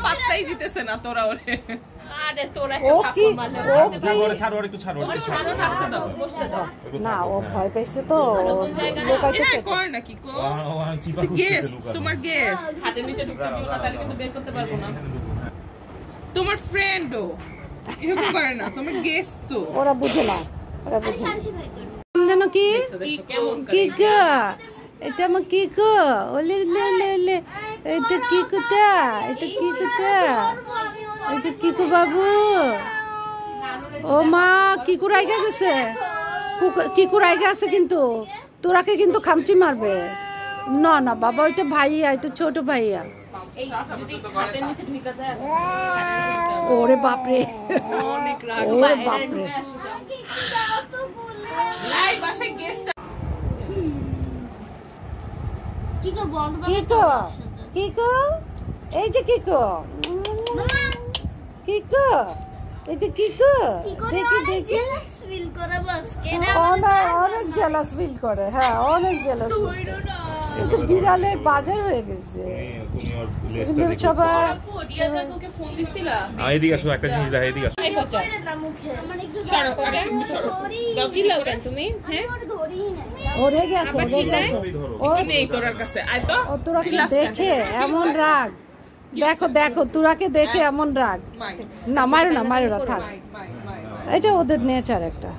পাত্তাই দিতেছে না তোরা ওরে। আরে তোরা না ও ভয় পাইছে তো কর নাকি গেস তোমার গেস হাতের নিচে ঢুকতে দিও না তাহলে কিন্তু বের করতে পারবো না। তোমার ফ্রেন্ডও এরকম করে না, তোমার গেস তো ওরা বুঝে না, ওরা বুঝে না। জানো কি কি গো এটা আমার কি গো ওলে লে লে লে এটা কি কুতা এটা কি কুতা এটা কি কো বাবু ও মা কি কুরাইগা গেছে কি কুরাইগা আছে কিন্তু তোরাকে কিন্তু খামচি মারবে না না বাবা ওইটা ভাইয়া এটা ছোট ভাইয়া এই যদি হাতের নিচে ঢুকে যায় ওরে বাপ রে অনেক রাগ ওরে বাপ রে লাই বাসে গেস্ট কিকো এই যে কিকো কিকো এটা কিকো দেখি দেখি অনেক জেলাস ফিল করে, হ্যাঁ অনেক জেলাস। কিন্তু বিড়ালের বাজার হয়ে গেছে সবাই। এদিকে আসো, একটা জিনিস দেখা, এদিকে আসো। তুমি ওরে গেছে ওরে গেছে ও নেই তোরার কাছে আয় তো ও তোরাকে দেখে এমন রাগ, দেখো দেখো তোরাকে দেখে এমন রাগ। না মারো না মারো না থাক, এটা ওদের নেচার একটা।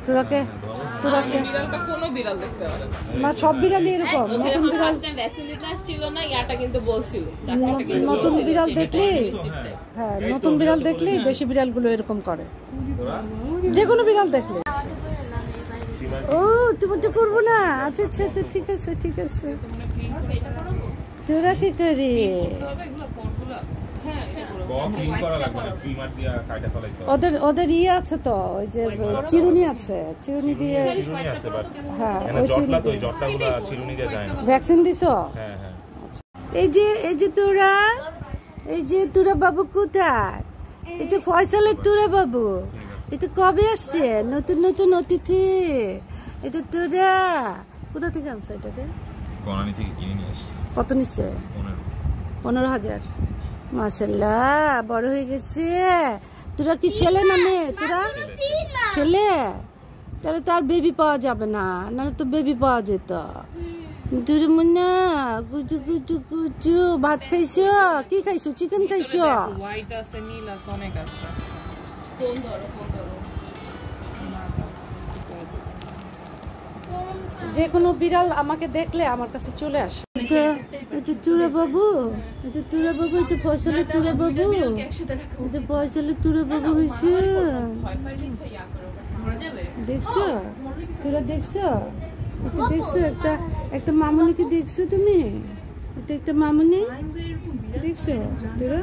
তোরাকে তোরাকে কোনো বিড়াল দেখতে পারে না, সব বিড়ালই এরকম। নতুন বিড়াল ভ্যাকসিন দিতে আসছিল না, ইয়াটা কিন্তু বলছিল নতুন বিড়াল দেখলে, হ্যাঁ নতুন বিড়াল দেখলে বেশি বিড়ালগুলো এরকম করে, যে কোনো বিড়াল দেখলে। ও তুমি তো করবো না, আচ্ছা আচ্ছা আচ্ছা ঠিক আছে ঠিক আছে। তোরা কি করি ওদের ওদের ইয়ে আছে তো, ওই যে চিরুনি আছে, চিরুনি দিয়ে, হ্যাঁ ওই চিরুনি ভ্যাকসিন দিছো। এই যে তোরা, এই যে তোরা বাবু কোথায়, এই যে ফয়সালের তোরা বাবু, এটা কবে আসছে নতুন নতুন অতিথি, এটা তোরা কোথা থেকে আনছে এটাকে? কত নিচ্ছে? 15,000। মাশাআল্লাহ বড় হয়ে গেছে। তোরা কি ছেলে না মেয়ে? তোরা ছেলে, তাহলে তার বেবি পাওয়া যাবে না, নাহলে তো বেবি পাওয়া যেত। তোর মনে কুচু কুচু কুচু ভাত খাইছো? কি খাইছো? চিকেন খাইছো? হোয়াইট আছে, নীল আছে, অনেক আছে। যে কোনো বিড়াল আমাকে দেখলে আমার কাছে চলে আসে। এটা তুরা বাবু, এটা তুরা বাবু, এটা ফয়সালের তুরা বাবু, এটা ফয়সালের তুরা বাবু হয়েছে। দেখছো তোরা, দেখছো এটা, দেখছো একটা একটা মামুনিকে দেখছো তুমি? এটা একটা মামুনি দেখছো তোরা?